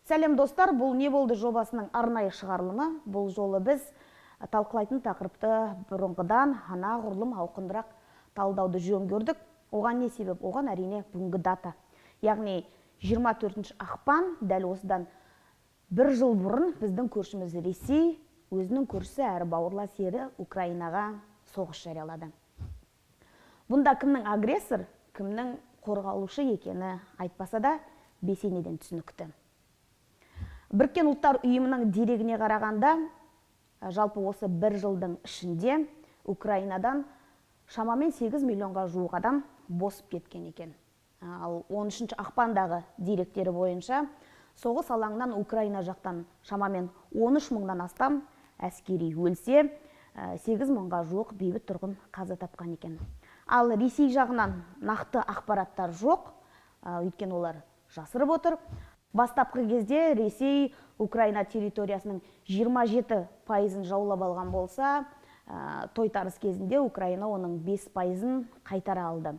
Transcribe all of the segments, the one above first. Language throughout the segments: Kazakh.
Сәлем достар, бұл не болды жобасының арнайы шығарылымы. Бұл жолы біз талқылайтын тақырыпты бұрынғыдан анағұрлым ауқындырақ талдауды жөн көрдік. Оған не себеп? Оған әрине бүгінгі дата. Яғни 24 ақпан, дәл осыдан бір жыл бұрын біздің көршіміз Ресей өзінің көршісі әрі бауырлас ері Украинаға соғыс жариялады. Бұнда кімнің агрессор, кімнің қорғалушы екені айтпаса да бесенеден түсінікті. Біріккен ұлттар ұйымының дерегіне қарағанда, жалпы осы бір жылдың ішінде Украинадан шамамен 8 миллионға жуық адам босып кеткен екен. Ал 13 ақпандағы деректері бойынша соғыс алаңынан Украина жақтан шамамен 13 мыңнан астам әскери өлсе, 8 мыңға жуық бейбіт тұрғын қаза тапқан екен. Ал Ресей жағынан нақты ақпараттар жоқ, өйткені олар жасырып отыр. Бастапқы кезде Ресей Украина территориясының 27% жаулап алған болса, тойтарыс кезінде Украина оның 5% қайтара алды.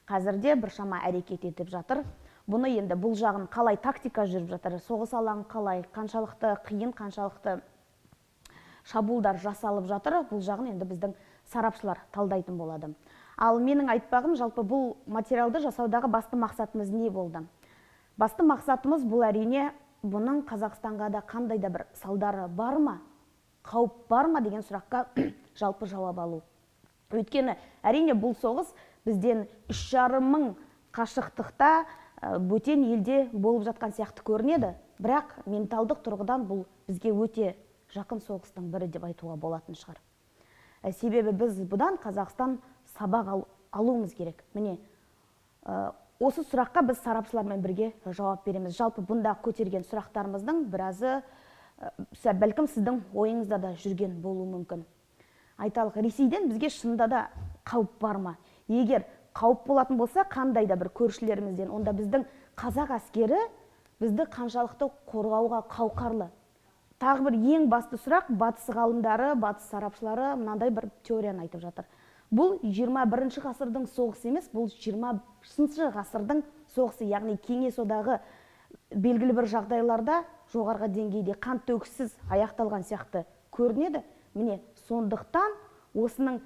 Қазірде біршама әрекет етіп жатыр. Бұны енді бұл жағын қалай тактика жүріп жатыр, соғыс алаңы қалай, қаншалықты қиын, қаншалықты шабуылдар жасалып жатыр, бұл жағын енді біздің сарапшылар талдайтын болады. Ал менің айтпағым, жалпы бұл материалды жасаудағы басты мақсатымыз не болды? Басты мақсатымыз бұл әрине бұның Қазақстанға да қандай да бір салдары бар ма, қауіп бар ма деген сұраққа жалпы жауап алу. Өйткені әрине бұл соғыс бізден 3,5 мың қашықтықта бөтен елде болып жатқан сияқты көрінеді, бірақ менталдық тұрғыдан бұл бізге өте жақын соғыстың бірі деп айтуға болатын шығар. Себебі біз бұдан Қазақстан сабақ алуымыз керек. Міне, осы сұраққа біз сарапшылармен бірге жауап береміз. Жалпы бұнда көтерген сұрақтарымыздың біразы бәлкім сіздің ойыңызда да жүрген болуы мүмкін. Айталық, Ресейден бізге шынында да қауіп бар ма? Егер қауіп болатын болса, қандай да бір көршілерімізден, онда біздің қазақ әскері бізді қаншалықты қорғауға қауқарлы? Тағы бір ең басты сұрақ, батыс ғалымдары, батыс сарапшылары мынандай бір теорияны айтып жатыр. Бұл 21 ғасырдың соғысы емес, бұл 20 ғасырдың соғысы, яғни кеңес одағы белгілі бір жағдайларда жоғарғы деңгейде қан төгіссіз аяқталған сияқты көрінеді. Міне, сондықтан осының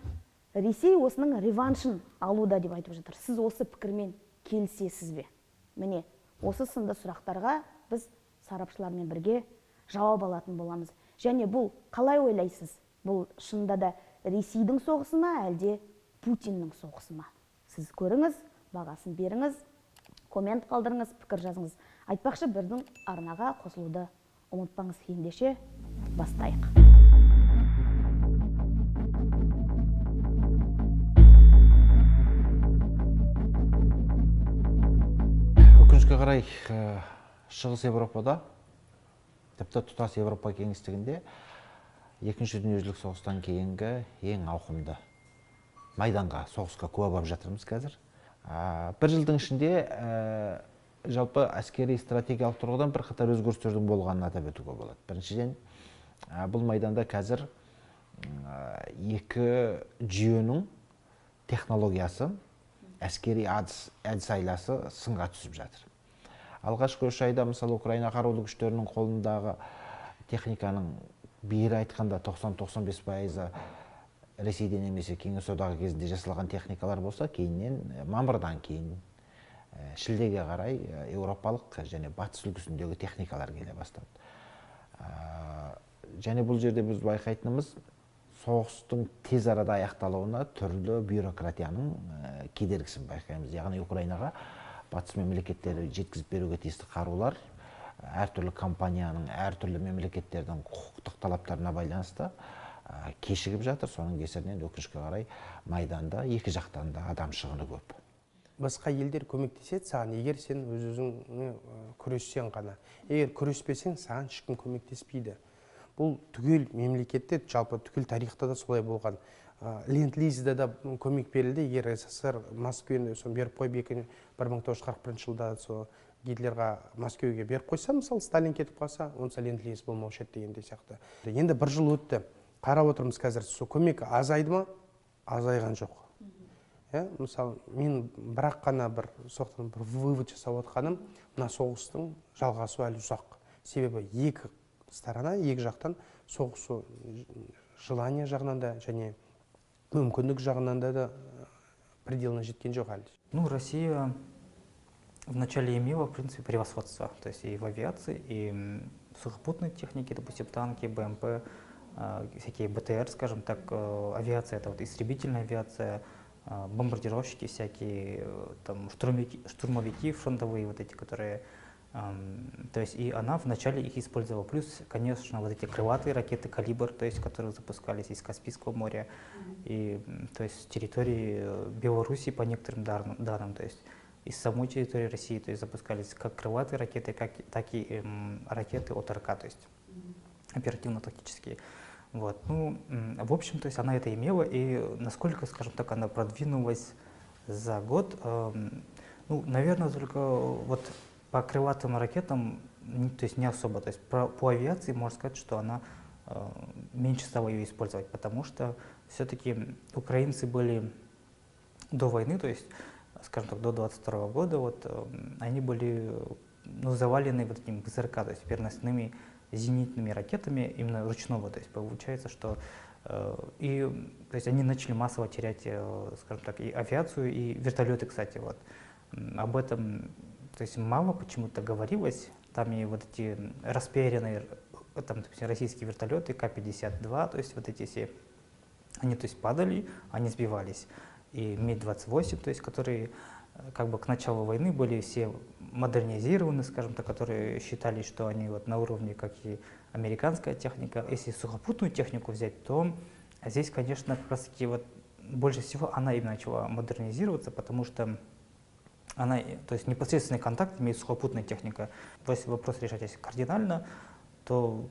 Ресей осының реваншын алуда деп айтып жатыр. Сіз осы пікірмен келісесіз бе? Міне, осы сынды сұрақтарға біз сарапшылармен бірге жауап алатын боламыз. Және бұл қалай ойлайсыз? Бұл шынында да Ресейдің соғысы ма, әлде Путиннің соғысы ма? Сіз көріңіз, бағасын беріңіз, коммент қалдырыңыз, пікір жазыңыз. Айтпақшы, бірдің арнаға қосылуды ұмытпаңыз. Ендеше бастайық. Өкінішке қарай, Шығыс Европада, тіпті тұтас Европа кеңістігінде Екінші дүниежүзілік соғыстан кейінгі ең ауқымды майданға, соғысқа куә болып жатырмыз қазір. Бір жылдың ішінде жалпы әскери стратегиялық тұрғыдан бірқатар өзгерістердің болғанын атап өтуге болады. Біріншіден, бұл майданда қазір екі жүйенің технологиясы, әскери әдіс айласы сынға түсіп жатыр. Алғашқы 3 айда, мысалы, Украина қарулы күштерінің қолындағы техниканың бері айтқанда 90-95% Ресейден немесе Кеңес одағы кезінде жасалған техникалар болса, кейіннен мамырдан кейін шілдеге қарай еуропалық және батыс үлгісіндегі техникалар келе бастады. Және бұл жерде біз байқайтынымыз, соғыстың тез арада аяқталуына түрлі бюрократияның кедергісін байқаймыз. Яғни Украинаға батыс мемлекеттері жеткізіп беруге тиісті қарулар әртүрлі компанияның, әртүрлі мемлекеттердің құқықтық талаптарына байланысты кешігіп жатыр. Соның кесірінен өкінішке қарай майданда екі жақтан да адам шығыны көп. Басқа елдер көмектеседі саған, егер сен өз-өзің күрессең ғана. Егер күреспесең, саған ешкім көмектеспейді. Бұл түгел мемлекетте, жалпы түгел тарихта да солай болған. Ленд-лизде да көмек берілді, егер СССР Москвені беріп қойып, 1941 жылда Гитлерға Москвеге беріп қойса, мысалы, Сталин кетіп қалса, онса ленд-лиз болмаушы еді дегенде сияқты. Енді бір жыл өтті. Қарап отырмыз қазір, көмек азайды ма? Азайған жоқ. Мысалы, мен бірақ қана бір вывод жасап отқаным, мына соғыстың жалғасу әлі ұзақ. себебі екі сторона, екі жақтан соғысу желание жағынан да және мүмкіндік жағынан да пределына жеткен жоқ әлі. Ну, Россия вначале имела, в принципе, превосходство, то есть и в авиации, и в сухопутной технике, допустим, танки, БМП, всякие БТР, скажем так, авиация, это вот истребительная авиация, бомбардировщики всякие, там, штурмовики фронтовые, вот эти, которые, то есть и она вначале их использовала. Плюс, конечно, вот эти крылатые ракеты «Калибр», то есть, которые запускались из Каспийского моря, и, то есть, с территории Белоруссии по некоторым данным, то есть, из самой территории России, то есть, запускались как крылатые ракеты, так и ракеты ОТРК, то есть, оперативно-тактические. Вот. Ну, в общем, то есть она это имела, и насколько, скажем так, она продвинулась за год, ну, наверное, только вот по крылатым ракетам, то есть не особо, то есть по авиации можно сказать, что она меньше стала ее использовать, потому что все-таки украинцы были до войны, то есть, скажем так, до 22 года, вот, они были, ну, завалены вот этим ПЗРК, то есть переносными зенитными ракетами именно ручного, то есть получается, что то есть они начали массово терять, скажем так, и авиацию, и вертолеты, кстати, вот. Об этом, то есть мало почему-то говорилось, там и вот эти распиаренные, там, допустим, российские вертолеты К-52, то есть вот эти все, они, то есть, падали, они сбивались, и МиГ-28, то есть, которые как бы к началу войны были все модернизированы, скажем так, которые считали, что они вот на уровне, как и американская техника. Если сухопутную технику взять, то здесь, конечно, как раз таки вот больше всего она и начала модернизироваться, потому что она, то есть непосредственный контакт имеет сухопутная техника. Если вопрос решать если кардинально, то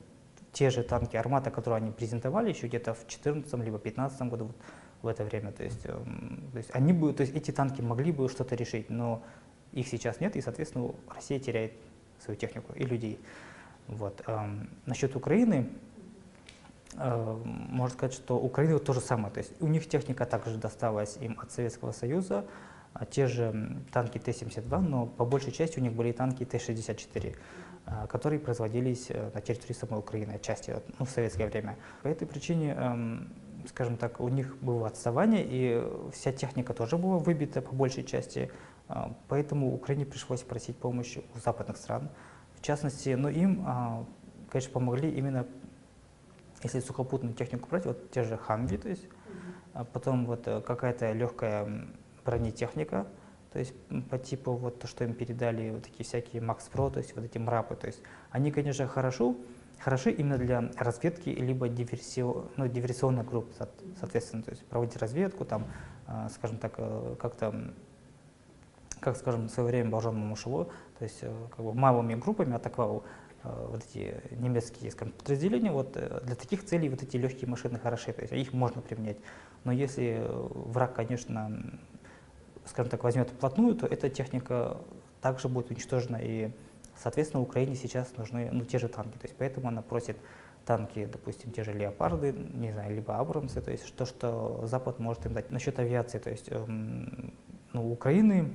те же танки «Армата», которые они презентовали еще где-то в 2014 либо 2015 году, вот, в это время, то есть они бы, то есть эти танки могли бы что-то решить, но их сейчас нет, и, соответственно, Россия теряет свою технику и людей. Вот. Насчет Украины, можно сказать, что Украина то же самое, то есть у них техника также досталась им от Советского Союза, те же танки Т-72, но по большей части у них были танки Т-64, которые производились на территории самой Украины, отчасти, ну, в советское время. По этой причине, скажем так, у них было отставание, и вся техника тоже была выбита по большей части, поэтому Украине пришлось просить помощи у западных стран. В частности, но им, конечно, помогли именно, если сухопутную технику брать, вот те же «Хамви», то есть, потом вот какая-то легкая бронетехника, то есть по типу вот то, что им передали вот такие всякие Макс Про, то есть вот эти МРАПы, то есть они, конечно, хороши именно для разведки либо диверсионных групп, соответственно, то есть проводить разведку, там, скажем так, как-то, как, скажем, в свое время Бауыржан Момышұлы, то есть как бы малыми группами атаковал вот эти немецкие, скажем, подразделения, вот для таких целей вот эти легкие машины хороши, то есть их можно применять, но если враг, конечно, скажем так, возьмет вплотную, то эта техника также будет уничтожена, и, соответственно, Украине сейчас нужны, ну, те же танки, то есть поэтому она просит танки, допустим, те же «Леопарды», не знаю, либо «Абрамсы», то есть то, что Запад может им дать. Насчет авиации, то есть ну, у Украины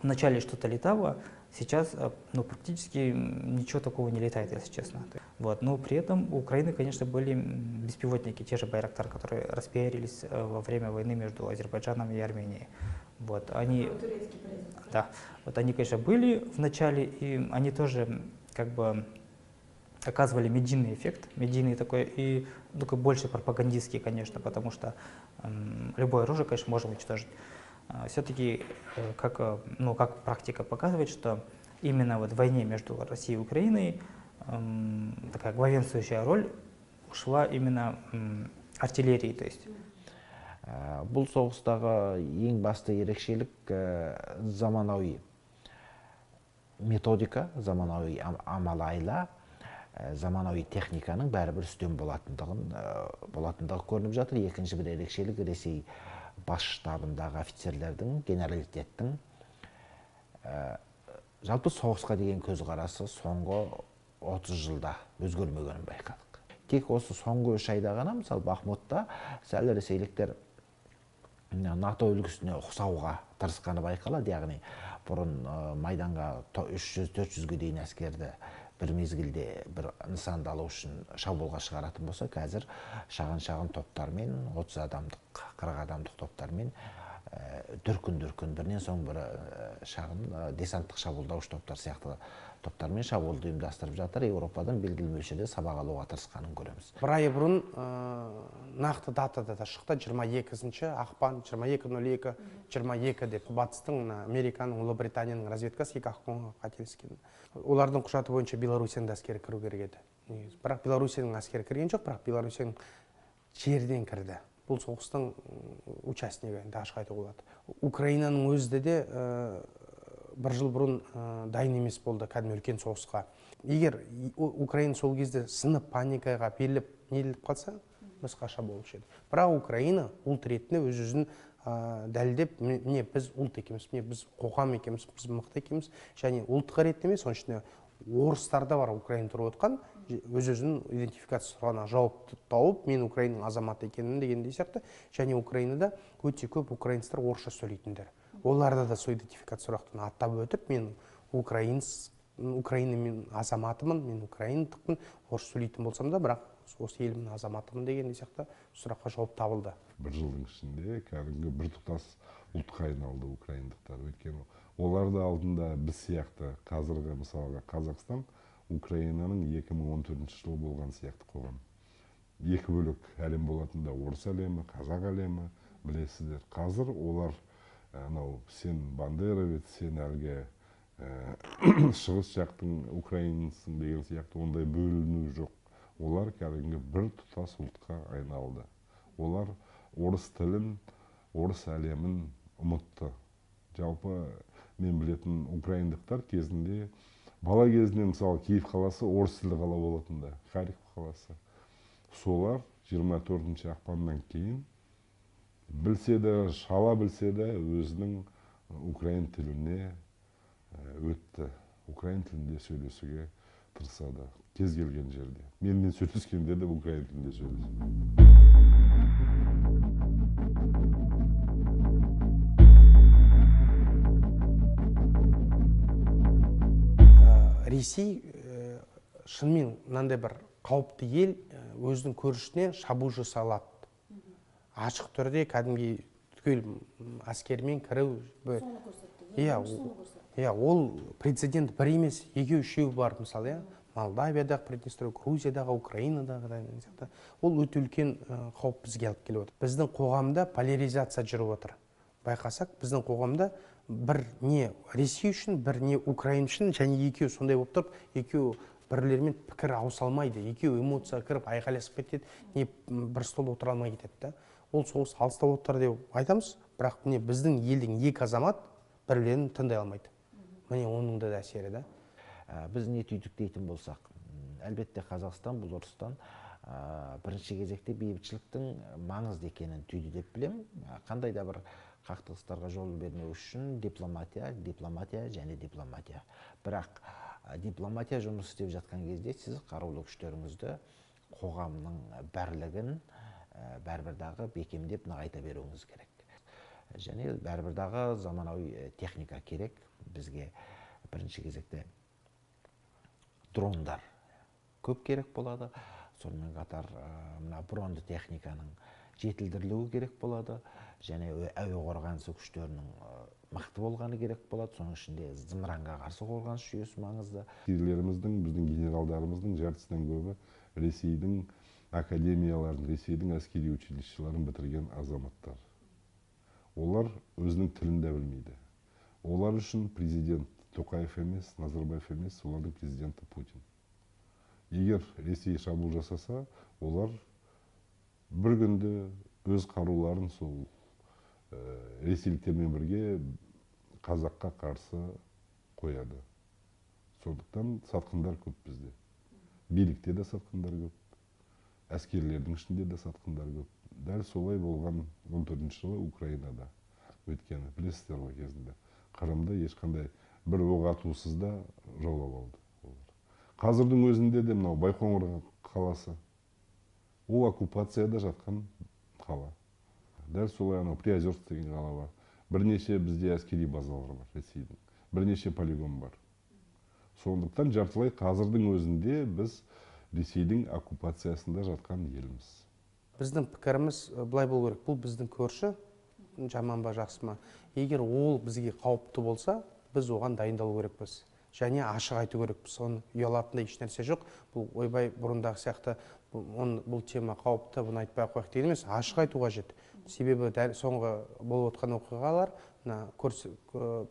вначале что-то летало, сейчас ну, практически ничего такого не летает, если честно. Вот. Но при этом у Украины, конечно, были беспилотники, те же «Байрактар», которые распиарились во время войны между Азербайджаном и Арменией. Вот. Они, да, вот они, конечно, были в начале, и они тоже как бы оказывали медийный эффект, медийный такой, и только больше пропагандистский, конечно, потому что любое оружие, конечно, можно уничтожить. Все-таки, как, ну, как практика показывает, что именно вот в войне между Россией и Украиной такая главенствующая роль ушла именно артиллерии, то есть. Бұл соғыстағы ең басты ерекшелік заманауи методика, заманауи амал-айла, заманауи техниканың бәрібір үстем болатындығы көрініп жатыр. Екінші бір ерекшелік Ресей бас штабындағы офицерлердің, генералитеттің жалпы соғысқа деген көзқарасы соңғы 30 жылда өзгермегенін байқадық. Тек осы соңғы 3 айда ғана, мысалы Бахмутта сәл ресейліктер НАТО үлгісіне ұқсауға тырысқаны байқалады, яғни бұрын майданға 300-400-ге дейін әскерді бір мезгілде бір нысанды алу үшін шабуылға шығаратын болса, қазір шағын топтармен, 30 адамдық, 40 адамдық топтармен дүркін бірінен соң бірі шағын десанттық шабуылдауыш топтар сияқты топтармен шабуылды ұйымдастырып жатыр. Еуропадан белгілі мөлшерде сабақ алуға тырысқанын көреміз. Бір ай бұрын нақты датада да шықты, 22 ақпан 22:02 22 деп батыстың Американың, Ұлыбританияның разведкасы екі ақпанға қателескен. Олардың құжаты бойынша Беларусияның әскері кіру керек еді. Бірақ Беларусияның әскері кірген жоқ, бірақ Беларусияның жерден кірді. Бұл соғыстың участнигі, енді ашық айтуға болады. Украинаның өзі де бір жыл бұрын дайын емес болды кәдімгі үлкен соғысқа. Егер Украина сол кезде сынып паникаға беріліп неліп қалса, басқаша болушы еді. Бірақ Украина ұлт ретінде өз-өзін дәлдеп, міне біз ұлт екенбіз, міне біз қоғам екенбіз, біз мықты екенбіз, және ұлтқа ретінде емес, соның ішінде орыстарда бар Украина тұрып отқан, өз-өзінің идентификация сұрағына жауапты тауып, мен Украинаның азаматы екенмін дегендей сияқты, және Украинада өте көп украинецтер орысша сөйлейтіндер. Оларда да сол идентификация сұрақтан аттап өтіп, мен Украинамен азаматымын, мен украиндықпын, орыс сөйлейтін болсам да, бірақ осы елімнің азаматымын дегендей сияқты сұраққа жауап табылды. Бір жылдың ішінде кәдімгі біртұтас ұлтқа айналды украиндықтар. Өйткені оларды алдында біз сияқты қазіргі мысалға Қазақстан Украинаның 2014 жылы болған сияқты қоғам. Екі бөлек әлем болатында орыс әлемі, қазақ әлемі, білесіздер. Қазір олар анау сен бандеровец, сен әлгі шығыс жақтың украинсың деген сияқты ондай бөліну жоқ. Олар кәдімгі бір тұтас ұлтқа айналды. Олар орыс тілін, орыс әлемін ұмытты. Жалпы мен білетін украиндықтар кезінде бала кезінде мысалы Киев қаласы орыс тілді қала болатында, Харьков қаласы. Солар 24 ақпаннан кейін білсе де, шала білсе де өзінің украин тіліне өтті. Украин тілінде сөйлесуге тырысады. Кез келген жерде. Менімен сөйлескенде де украин тілінде сөйлеседі. Ресей шынымен мынандай бір қауіпті ел өзінің көрінісіне шабуыл жасай алады. Ашық түрде кәдімгі түгел әскермен кіру. Иә, ол прецедент бір емес, екеу үшеу бар мысалы, Молдавиядағы Приднестровье, Грузиядағы, Украинадағы сияқты. Ол өте үлкен қауіп бізге алып келіп отыр. Біздің қоғамда поляризация жүріп отыр. Байқасақ, біздің қоғамда бір не Ресей үшін, бір не Украина үшін, және екеу сондай болып тұрып, екеу бірлерімен пікір ауыса алмайды. Екеу эмоция кіріп, айқайласып кетеді, не бір стол отыра алмай кетеді. Ол соғыс алыстап отыр деп айтамыз, бірақ міне біздің елдің екі азамат бірлерін тыңдай алмайды. Міне оның да әсері. Біз не түйдік дейтін болсақ, әлбетте Қазақстан, бұл Орыстан бірінші кезекте бейбітшіліктің маңызды екенін түйді деп білем. Қандай да бір қақтығыстарға жол бермеу үшін дипломатия және дипломатия. Бірақ дипломатия жұмыс істеп жатқан кезде сіз қарулы күштеріңізді қоғамның бірлігін бәрбірдағы бекемдеп нығайта беруіңіз керек. Және бәрбірдағы заманауи техника керек. Бізге бірінші кезекте дрондар көп керек болады. Сонымен қатар бронды техниканың жетілдірілуі керек болады. Және әуе қорғанысы күштерінің мықты болғаны керек болады. Соның ішінде зымыранға қарсы қорғаныс жүйесі маңызды. Әскерлеріміздің, біздің генералдарымыздың жартысынан көбі Ресейдің академияларын, Ресейдің әскери училищеларын бітірген азаматтар. Олар өзінің тілін де білмейді. Олар үшін президент Тоқаев емес, Назарбаев емес, олардың президенті Путин. Егер Ресей шабуыл жасаса, олар бір күнде өз қаруларын сол ресейліктермен бірге қазаққа қарсы қояды. Сондықтан сатқындар көп бізде. Билікте де сатқындар көп, әскерлердің ішінде де сатқындар көп. Дәл солай болған 14 жылы Украинада өткені, білесіздер ғой кезінде. Қырымда ешқандай бір оқ атусыз да жаулап алды. Қазірдің өзінде де мынау Байқоңыр қаласы, ол оккупацияда жатқан қала. Дәл солай анау Приозерск деген қала бар. Бірнеше бізде әскери базалар бар Ресейдің. Бірнеше полигон бар. Сондықтан жартылай қазірдің өзінде біз Ресейдің оккупациясында жатқан елміз. Біздің пікіріміз былай болу керек. Бұл біздің көрші, жаман ба жақсы ма. Егер ол бізге қауіпті болса, біз оған дайындалу керекпіз. Және ашық айту керекпіз. Оны ұялатындай еш нәрсе жоқ. Бұл ойбай бұрындағы сияқты бұл тема қауіпті, бұны айтпай ақ қояйық деген емес, ашық айту қажет. Себебі дәл соңғы болып отқан оқиғалар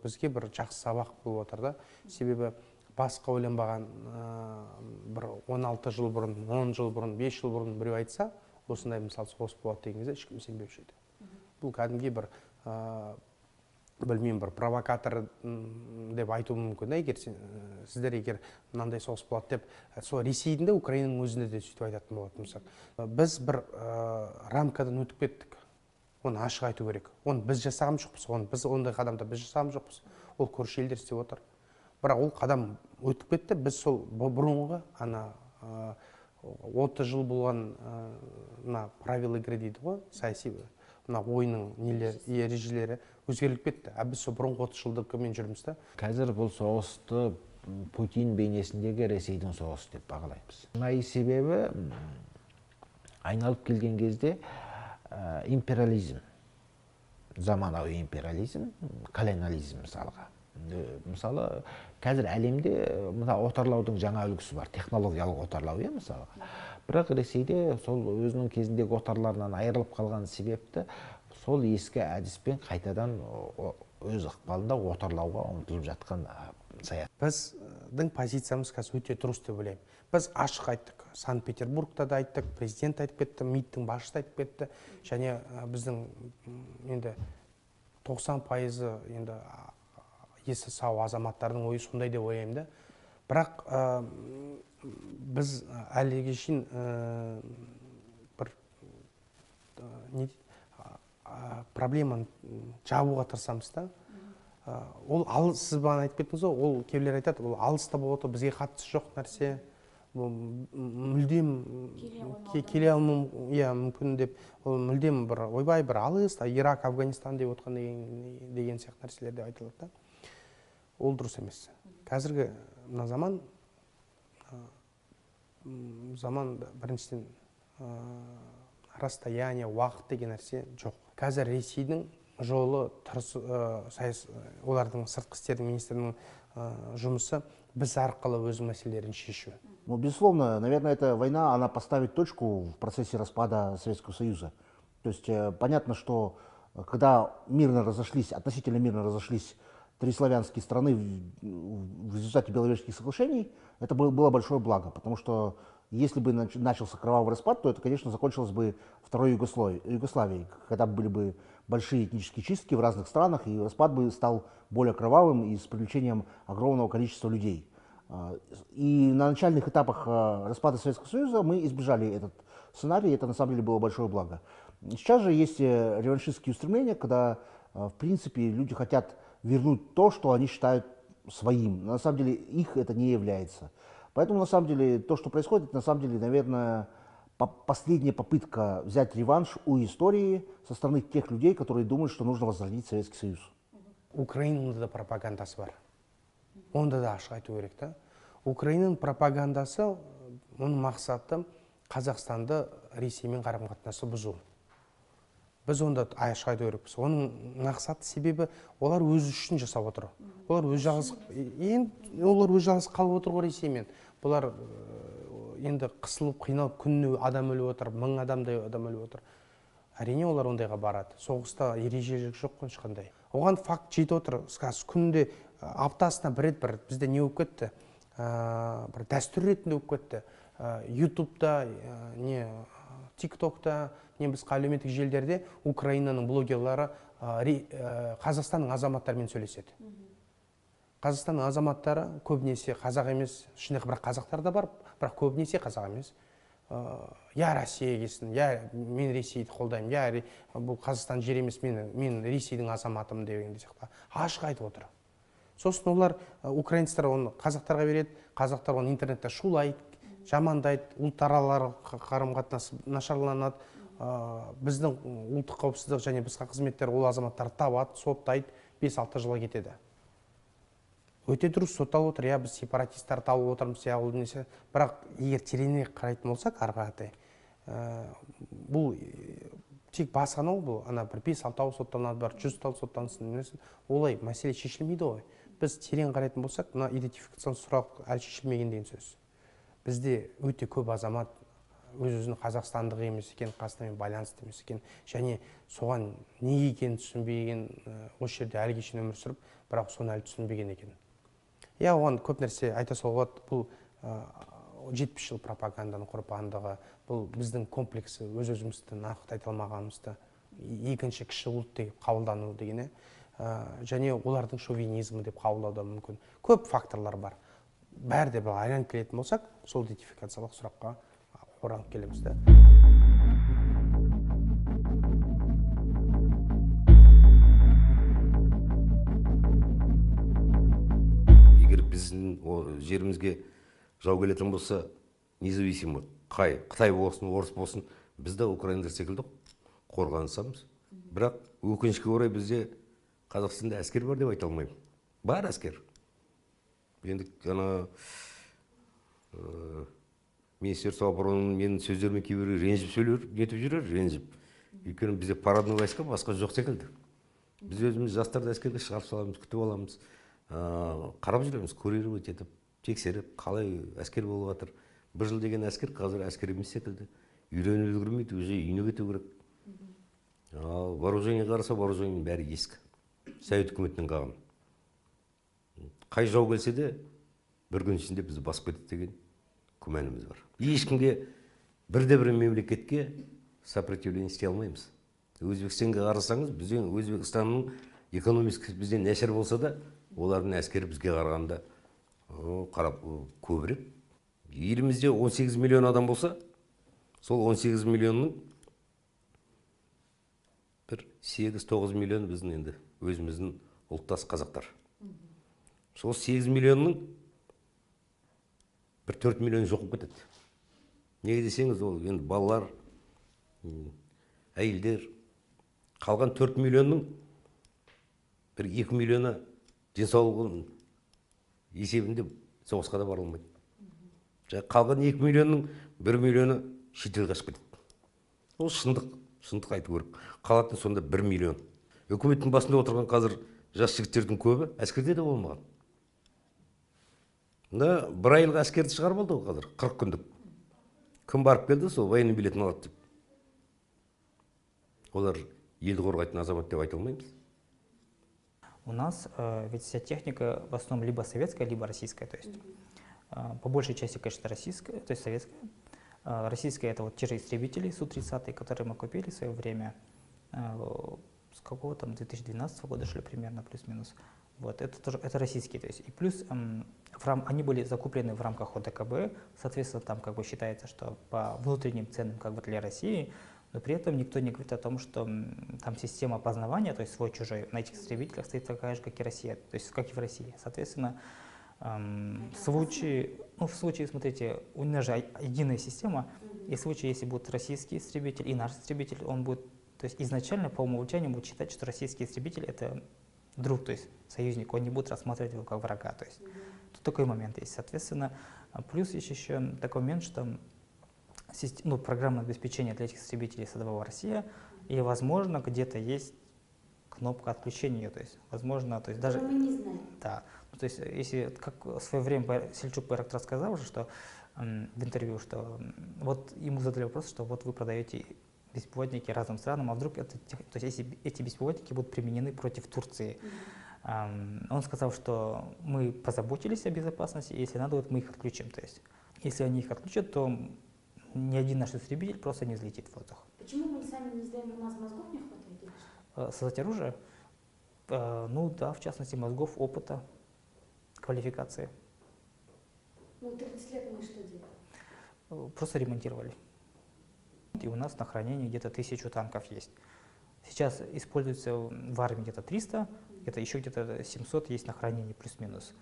бізге бір жақсы сабақ болып отыр да. Себебі басқа ойланбаған бір 16 жыл бұрын, 10 жыл бұрын, 5 жыл бұрын біреу айтса, осындай мысалы соғыс болады деген кезде ешкім сенбеуші еді. Бұл кәдімгі бір білмеймін, бір провокатор деп айту мүмкін да, егер сіздер егер мынандай соғыс болады деп, сол Ресейдің де Украинаның өзінде де сөйтіп айтатын болады мысалы. Біз бір рамкадан өтіп кеттік. Оны ашық айту керек. Оны біз жасаған жоқпыз. Біз ондай қадамды біз жасаған жоқпыз. Ол көрші елдер істеп отыр. Бірақ ол қадам өтіп кетті. Біз сол бұрынғы 30 жыл болған правила игры дейді ғой, саяси ойынның ережелері өзгеріліп кетті. Біз сол бұрынғы 30 жылдықымен жүрміз да. Қазір бұл соғысты Путин бейнесіндегі Ресейдің соғысы деп бағалаймыз. Себебі айналып келген кезде империализм, заманауи империализм, колониализм мысалға. Мысалы, қазір әлемде отарлаудың жаңа үлгісі бар, технологиялық отарлау, мысалға. Бірақ Ресейде сол өзінің кезіндегі отарларынан айырылып қалған себепті сол ескі әдіспен қайтадан өз ықпалында отарлауға ұмтылып жатқан саясат. Біздің позициямыз қазір өте дұрыс деп ойлаймын. Біз ашық айттық. Санкт-Петербургта да айттық, президент айтып кетті, МИДтің басшысы айтып кетті. Және біздің енді 90% енді есі сау азаматтардың ойы сондай деп ойлаймын да. Бірақ біз әліге шейін бір проблеманы жабуға тырысамыз да. Ол алыс, сіз бағана айтып кеттіңіз ғой, ол кейбіреулер айтады, ол алыста болып отыр, бізге қатысы жоқ нәрсе, мүлдем келе алмауы мүмкін деп, ол мүлдем бір ойбай бір алыс, Ирак, Афганистан деп отқан деген сияқты нәрселер деп айтылады да. Ол дұрыс емес. Қазіргі заман біріншіден расстояние, уақыт деген нәрсе жоқ. Қазір Ресейдің жолы, олардың сыртқы істер министрінің жұмысы біз арқылы өз мәселелерін шешу. Ну, безусловно, наверное, эта война, она поставит точку в процессе распада Советского Союза. То есть понятно, что когда относительно мирно разошлись три славянские страны в результате Беловежских соглашений, это было большое благо, потому что если бы начался кровавый распад, то это, конечно, закончилось бы Второй Югославией, когда были бы большие этнические чистки в разных странах, и распад бы стал более кровавым и с привлечением огромного количества людей. И на начальных этапах распада Советского Союза мы избежали этот сценарий, и это на самом деле было большое благо. Сейчас же есть реваншистские устремления, когда, в принципе, люди хотят вернуть то, что они считают своим. На самом деле их это не является. Поэтому, на самом деле, то, что происходит, на самом деле, наверное, последняя попытка взять реванш у истории со стороны тех людей, которые думают, что нужно возродить Советский Союз. Украинаның да пропагандасы бар. Онда да ашық айту керек та. Украинаның пропагандасы, оның мақсаты Қазақстанды Ресеймен қарым-қатынасы бұзу. Біз онда ашық айту керекпіз. Оның мақсаты себебі олар өз үшін жасап отыр. Олар өз жалғыз қалып отыр ғой Ресеймен. Бұлар енді қысылып, қиналып, күніне адам өліп отыр, 1000 адамдай адам өліп отыр. Әрине олар ондайға барады. Соғыста ережелік жоқ қой ешқандай. Оған факт жетіп отыр. Күнде аптасына бір рет бізде не болып кетті? Бір дәстүр ретінде болып кетті. Ютубта, ТикТокта, басқа әлеуметтік желілерде Украинаның блогерлары Қазақстанның азаматтарымен сөйлеседі. Қазақстанның азаматтары көбінесе қазақ емес, ішінде бір қазақтар да бар, бірақ көбінесе қазақ емес. Я Россия келсін, я мен Ресейді қолдаймын, я бұл Қазақстан жер емес, мен Ресейдің азаматымын дегенде сияқты ашық айтып отыр. Сосын олар украинецтер оны қазақтарға береді, қазақтар оны интернетте шулайды, жамандайды, ұлтаралық қарым-қатынасы нашарланады. Біздің ұлттық қауіпсіздік және басқа қызметтер ол азаматтарды табады, соттайды, 5-6 жылға кетеді. өте дұрыс сотталып отыр, иә біз сепаратисттарды алып отырмыз, иә ол несі. Бірақ егер тереңірек қарайтын болсақ ары қаратай, бұл тек бас анау, бұл ана бір 5-6 сотталынады, бір 100 тал сотталынсын, олай мәселе шешілмейді ғой. Біз терең қарайтын болсақ, мына идентификациялық сұрақ әлі шешілмеген деген сөз. Бізде өте көп азамат өз-өзінің қазақстандық емес екен, Қазақстанмен байланысты емес екен, және соған неге екенін түсінбеген, осы жерде әлі кешен өмір сүріп, бірақ соны әлі түсінбеген екен. Иә, оған көп нәрсе айта салуға болады. Бұл 70 жыл пропаганданың құрбандығы, бұл біздің комплексі, өз-өзімізді нақты айта алмағанымызды, екінші кіші ұлт деп қабылдану дегені, және олардың шовинизмі деп қабылдау да мүмкін. Көп факторлар бар. Бәрі де бір айналып келетін болсақ, сол идентификациялық сұраққа оранып келеміз да. Егер біздің жерімізге жау келетін болса, независимо Қытай болсын, орыс болсын, біз де украиндар секілді қорғанысамыз. Бірақ өкінішке орай бізде Қазақстанда әскер бар деп айта алмаймын. Бар әскер. Енді Министерство обороны менің сөздеріме кейбір ренжіп сөйлер, нетіп жүрер, ренжіп. Өйткені бізде парадный войска басқа жоқ секілді. Біз өзіміз жастарды әскерге шығарып саламыз, күтіп аламыз, қарап жүреміз, көреріп етіп, тексеріп, қалай әскер болып жатыр. Бір жыл деген әскер, қазір әскер емес секілді. Үйреніп үлгермейді, уже үйіне кету керек. Ал вооружение қараса, вооружение бәрі ескі. Совет үкіметінен қалған. Қай жау келсе де, бір күн ішінде бізді басып кетеді деген күмәніміз бар. Ешкімге бірде-бір мемлекетке сопротивление істей алмаймыз. Өзбекстанға қарасаңыз, біздің Өзбекстанның экономикасы бізден нашар болса да, олардың әскері бізге қарағанда қарап көбірек. Елімізде 18 миллион адам болса, сол 18 миллионның бір 8-9 миллион біздің енді өзіміздің ұлттас қазақтар. Сол 8 миллионның бір 4 миллион жоқып кетеді. Неге десеңіз, ол енді балалар, әйелдер, қалған 4 миллионның бір 2 миллионы денсаулығын есебінде соғысқа да бара алмайды. Қалған 2 миллионның 1 миллионы шетел қашып кетеді. Ол шындық айту керек. Қалатын сонда 1 миллион. Үкіметтің басында отырған қазір жас жігіттердің көбі әскерде де болмаған. Бір айлық әскерді шығарып алды қазір, 40 күндік. Кім барып келді, сол военный билетін алады деп. Олар елді қорғайтын азамат деп айта алмаймыз. У нас ведь вся техника в основном либо советская, либо российская. То есть по большей части, конечно, российская, то есть советская. Российская — это вот те же истребители Су-30, которые мы купили в свое время, с какого там 2012 года, что ли, примерно, плюс-минус. Вот, это тоже российские, то есть, и плюс они были закуплены в рамках ОДКБ, соответственно, там как бы считается, что по внутренним ценам как бы для России, но при этом никто не говорит о том, что там система опознавания, то есть свой-чужой, на этих истребителях стоит такая же, как и Россия, то есть как и в России. Соответственно, в случае, смотрите, у нас же единая система, и в случае, если будет российский истребитель и наш истребитель, он будет, то есть изначально по умолчанию будет считать, что российский истребитель — это друг, то есть союзник, он не будет рассматривать его как врага. То есть тут такой момент есть. Соответственно, плюс есть еще такой момент, что программное обеспечение для этих истребителей создавала Россия, и, возможно, где-то есть кнопка отключения ее, то есть, возможно, то есть даже... Мы не знаем. Да. То есть, если, как в свое время Сельчук Байрактар сказал уже, что в интервью, что вот ему задали вопрос, что вот вы продаете беспилотники разным странам, а вдруг это, то есть если эти беспилотники будут применены против Турции. Он сказал, что мы позаботились о безопасности, и если надо, вот мы их отключим. То есть, если они их отключат, то ни один наш истребитель просто не взлетит в воздух. Почему мы сами не сдаем, у нас мозгов не хватает? Создать оружие? Ну да, в частности, мозгов, опыта, квалификации. 30 лет мы что делали? Просто ремонтировали. И у нас на хранении где-то 1000 танков есть. Сейчас используется в армии где-то 300, еще где-то 700 есть на хранении, плюс-минус.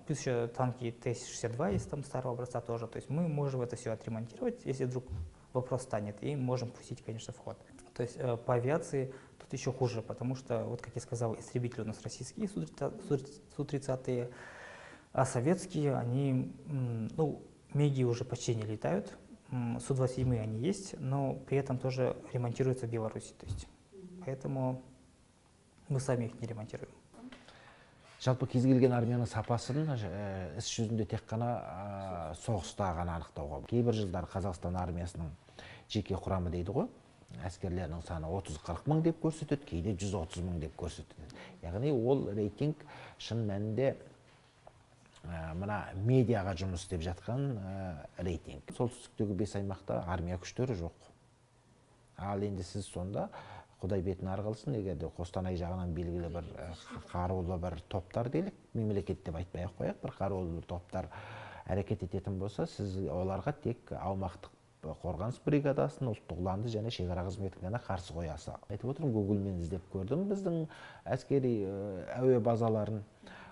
Плюс еще танки Т-62 есть там старого образца тоже. То есть мы можем это все отремонтировать, если вдруг вопрос станет, и можем пустить, конечно, в ход. То есть по авиации тут еще хуже, потому что, вот как я сказал, истребители у нас российские, Су-30, а советские, они, ну, Миги уже почти не летают, Су-27 они есть, но при этом тоже ремонтируются в Беларуси. То есть, поэтому мы сами их не ремонтируем. Жалпы кез келген армияның сапасын іс жүзінде тек қана соғыста ғана анықтауға. Кейбір жылдар Қазақстан армиясының жеке құрамы дейді ғой, әскерлерінің саны 30-40 мың деп көрсетеді, кейде 130 мың деп көрсетеді. Яғни ол рейтинг шын мәнінде мына медиаға жұмыс істеп жатқан рейтинг. Солтүстіктегі 5 аймақта армия күштері жоқ. Ал енді сіз сонда Құдай бетін арғылсын, егерде Қостанай жағынан белгілі бір қарулы бір топтар делік, мемлекет деп айтпай-ақ қояйық, бір қарулы бір топтар әрекет ететін болса, сіз оларға тек аумақтық қорғаныс бригадасын, ұлттық ұланды және шекара қызметін ғана қарсы қоясы. Айтып отырмын, Google-мен іздеп көрдім біздің әскери әуе базаларын.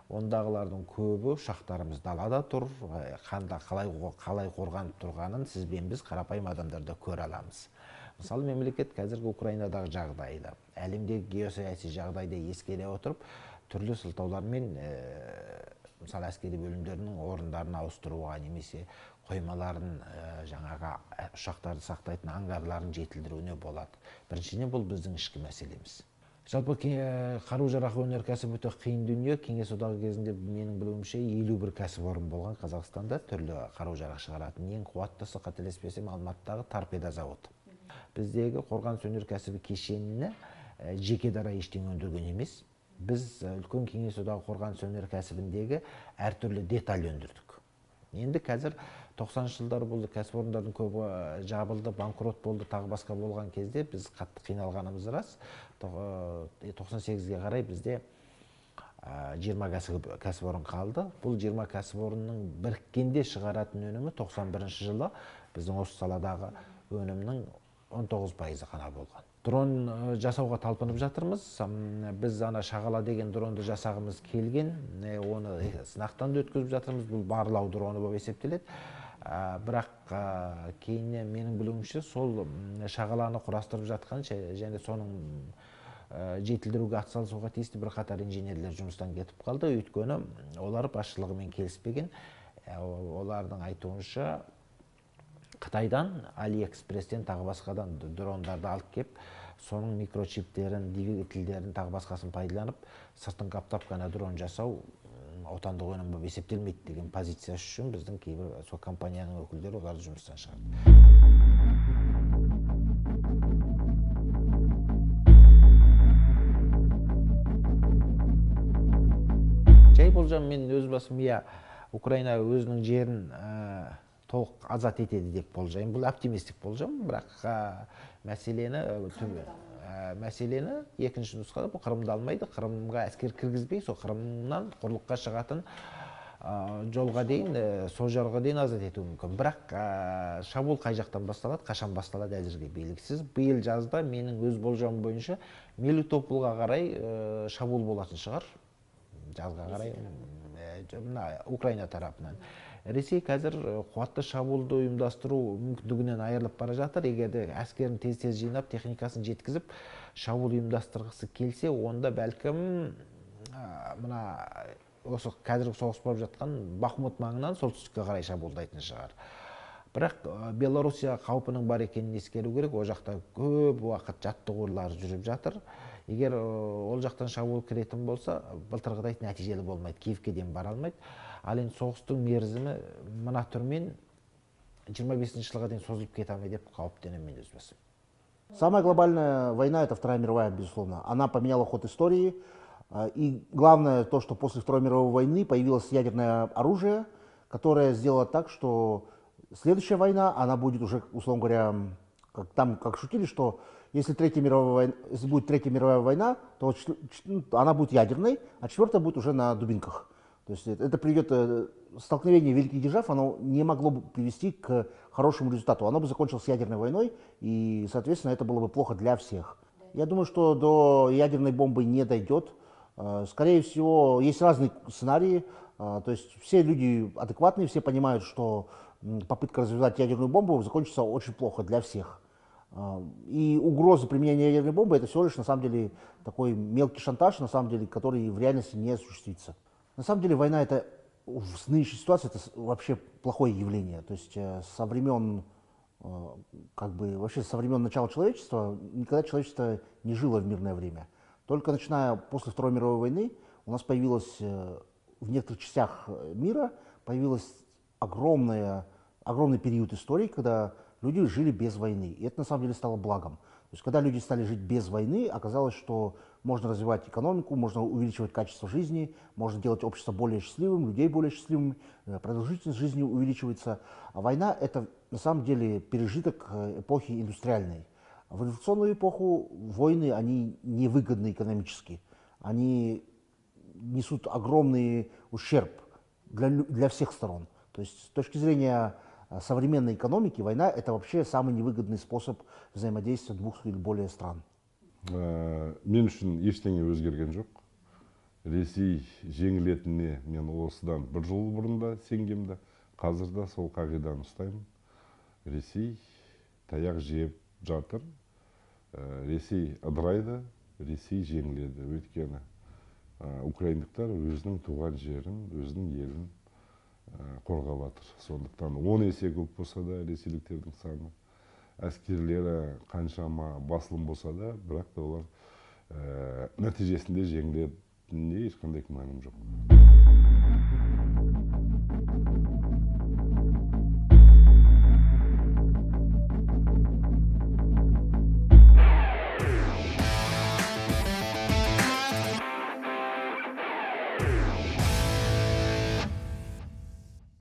Ондағылардың көбі ұшақтарымыз далада тұр, қалай қорғанып тұрғанын сіз бен біз қарапайым адамдарда көре аламыз. Мысалы, мемлекет қазіргі Украинадағы жағдайды, әлемдегі геосаяси жағдайды ескере отырып, түрлі сылтаулармен мысалы әскери бөлімдерінің орындарын ауыстыруға немесе қоймаларын, жаңағы ұшақтарды сақтайтын ангарларын жетілдіруіне болады. Біріншіден бұл біздің ішкі мәселеміз. Жалпы қару-жарақ өнеркәсібі өте қиын дүние. Кеңес одағы кезінде менің білуімше 51 кәсіпорын болған Қазақстанда түрлі қару-жарақ шығаратын. Ең қуаттысы, қателеспесем, Алматыдағы торпеда заводы. Біздегі қорғаныс өнеркәсібі кешеніне жеке дара ештеңе өндірген емес. Біз үлкен Кеңес одағы қорғаныс өнеркәсібіндегі әртүрлі деталь өндірдік. Енді қазір 90 жылдар болды, кәсіпорындардың көбі жабылды, банкрот болды, тағы басқа болған кезде біз қатты қиналғанымыз рас. 98-ге қарай бізде 20 кәсіпорын қалды. Бұл 20 кәсіпорынның біріккенде шығаратын өнімі 91 жылы біздің осы саладағы өнімнің 19% ғана болған. Дрон жасауға талпынып жатырмыз. Біз ана Шағала деген дронды жасағымыз келген, оны сынақтан да өткізіп жатырмыз. Бұл барлау дроны болып есептеледі. Бірақ кейіннен менің білуімше сол Шағаланы құрастырып жатқан және соның жетілдіруге атсалысуға тиісті бір қатар инженерлер жұмыстан кетіп қалды. Өйткені олар басшылығымен келіспеген. Олардың айтуынша Қытайдан, Алиэкспресстен тағы басқадан дрондарды алып кеп, соның микрочиптерін, двигательдерін тағы басқасын пайдаланып, сыртын қаптап қана дрон жасау отандық өнім болып есептелмейді деген позиция үшін біздің кейбір сол компанияның өкілдері оларды жұмыстан шығарды. Жай болжам, мен өз басым, Украина өзінің жерін толық азат етеді деп болжайым. Бұл оптимистік болжам, бірақ мәселені екінші нұсқада бұл Қырымды алмайды. Қырымға әскер кіргізбей, сол Қырымнан құрлыққа шығатын жолға дейін, сол жарға дейін азат ету мүмкін. Бірақ шабуыл қай жақтан басталады, қашан басталады әзірге белгісіз. Биыл жазда менің өз болжамым бойынша Мелитопольға қарай шабуыл болатын шығар. Жазға қарай Украина тарапынан. Ресей қазір қуатты шабуылды ұйымдастыру мүмкіндігінен айырылып бара жатыр. Егерде әскерін тез-тез жинап, техникасын жеткізіп, шабуыл ұйымдастырғысы келсе, онда бәлкім мына осы қазіргі соғыс болып жатқан Бахмут маңынан солтүстікке қарай шабуылдайтын шығар. Бірақ Белоруссия қаупінің бар екенін ескеру керек. Ол жақта көп уақыт жаттығулар жүріп жатыр. Егер ол жақтан шабуыл кіретін болса, былтырғыдай нәтижелі болмайды, Киевке дейін бара алмайды. Ал енді соғыстың мерзімі мына түрмен 25 жылға дейін созылып кете ме деп қауіптенемін мен өз басым. Самая глобальная война – это Вторая мировая, безусловно. Она поменяла ход истории. И главное то, что после Второй мировой войны появилось ядерное оружие, которое сделало так, что следующая война, она будет уже, условно говоря, как шутили, что если будет Третья мировая война, то она будет ядерной, а четвертая будет уже на дубинках. То есть это приведет, столкновение великих держав, оно не могло бы привести к хорошему результату. Оно бы закончилось ядерной войной, и, соответственно, это было бы плохо для всех. Я думаю, что до ядерной бомбы не дойдет. Скорее всего, есть разные сценарии. То есть все люди адекватные, все понимают, что попытка развивать ядерную бомбу закончится очень плохо для всех. И угроза применения ядерной бомбы — это всего лишь, на самом деле, такой мелкий шантаж, на самом деле, который в реальности не осуществится. На самом деле война — это в нынешней ситуации это вообще плохое явление. То есть со времен вообще со времен начала человечества никогда человечество не жило в мирное время. Только начиная после Второй мировой войны у нас появилось в некоторых частях мира появилось огромный период истории, когда люди жили без войны. И это на самом деле стало благом. То есть когда люди стали жить без войны, оказалось, что можно развивать экономику, можно увеличивать качество жизни, можно делать общество более счастливым, людей более счастливыми, продолжительность жизни увеличивается. А война — это на самом деле пережиток эпохи индустриальной. В революционную эпоху войны, они невыгодны экономически. Они несут огромный ущерб для всех сторон. То есть с точки зрения современной экономики война — это вообще самый невыгодный способ взаимодействия двух или более стран. Мен үшін ештеңе өзгерген жоқ. Ресей жеңілетініне мен осыдан бір жыл бұрын да сенгенмін, қазір де сол қағиданы ұстаймын. Ресей таяқ жеп жатыр. Ресей ыдырайды, Ресей жеңіледі. Өйткені украиндықтар өзінің туған жерін, өзінің елін қорғап жатыр. Сондықтан 10 есе көп болса да ресейліктердің саны, әскерлері қаншама басылым болса да, бірақ та олар нәтижесінде жеңілетініне ешқандай күмәнім жоқ.